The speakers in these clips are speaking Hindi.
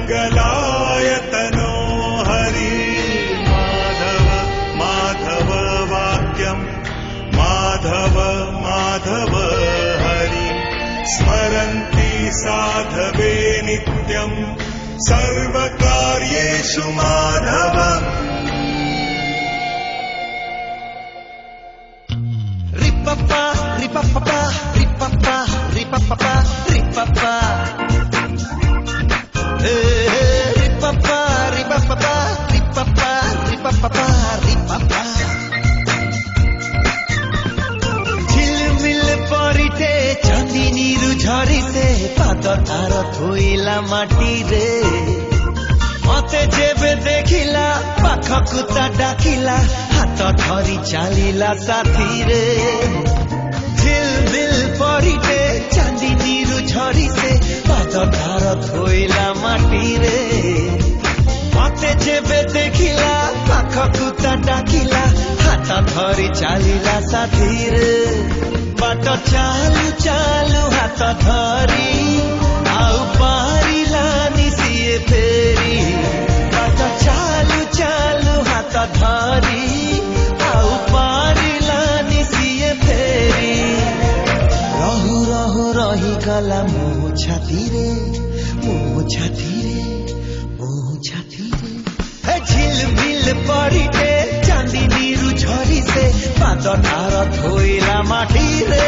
मङ्गलायतनो हरि माधव माधव वाक्यम् माधव माधव हरि स्मरन्ति साधवे नित्यम् सर्वकार्येषु माधवम् Ripapa, ripapapa, ripapa, ripapapa, ripapa. Ripapa, ripapapa, ripapa, ripapapa, ripapa. झिलमिल परिते चांदिनीरु झरिते पाद तार थोइला माटी रे मते जेबे देखिला पाखकु ता डाकिला हाथ धरी चलिला साथी रे झिलमिल परिते चांदिनीरु झरिते पाद तार थोइला माटी रे मते जेबे देखिला पाखकु ता डाकिला हाथ धरी चलिला साथी रे बाट चालू चालू हाथ धरी आउ पारिलानी सिए फेरी बाट चालू चालू हाथ धरी आउ पारिलानी सिए फेरी रहु रहु रही गला मो छाती रे झिलमिल परिते चांदिनीरु झरिते पाद तार थोइला माटी रे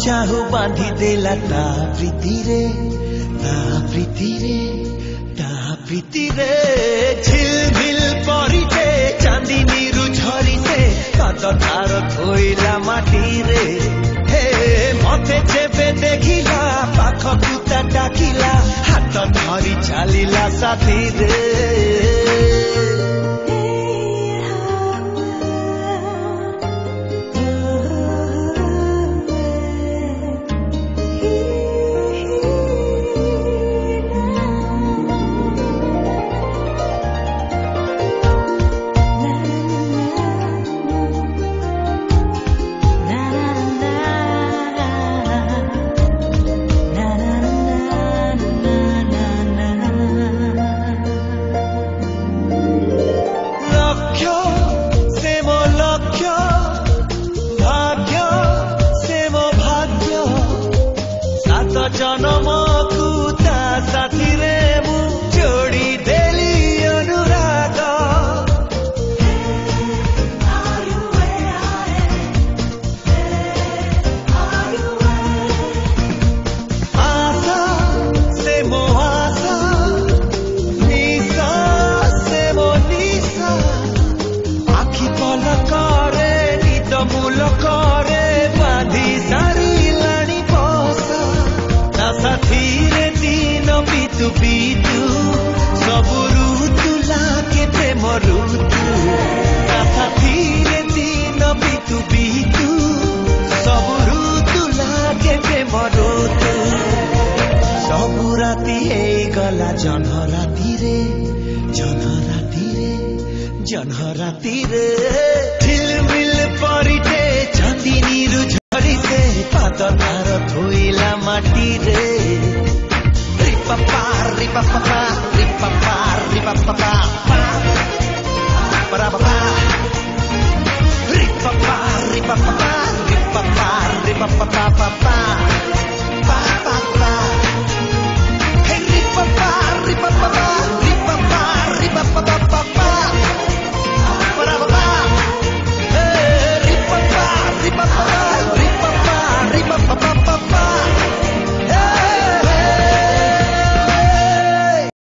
चाहू बांधी देला ता प्रीति रे झिलमिल परिते चांदिनीरु झरिते पाद तार थोइला माटी रे हे मते जेबे देखिला पाखकु ता डाकिला हाथ धरी चलिला साथी रे जनम कुता साथी रे मु जोड़ी देली अनुराग आशा से मो आशा निशा से मो निशा आखि पलक रे निद मुलक रे बांधी सारी लाणी पसा साथी रे दिन बितु बितु सब ऋतु लागे प्रेम ऋतु साथी रे दिन बितु बितु सब ऋतु लागे प्रेम ऋतु सब राति हे गला जन राति रे झिलमिल परिते चांदिनीरु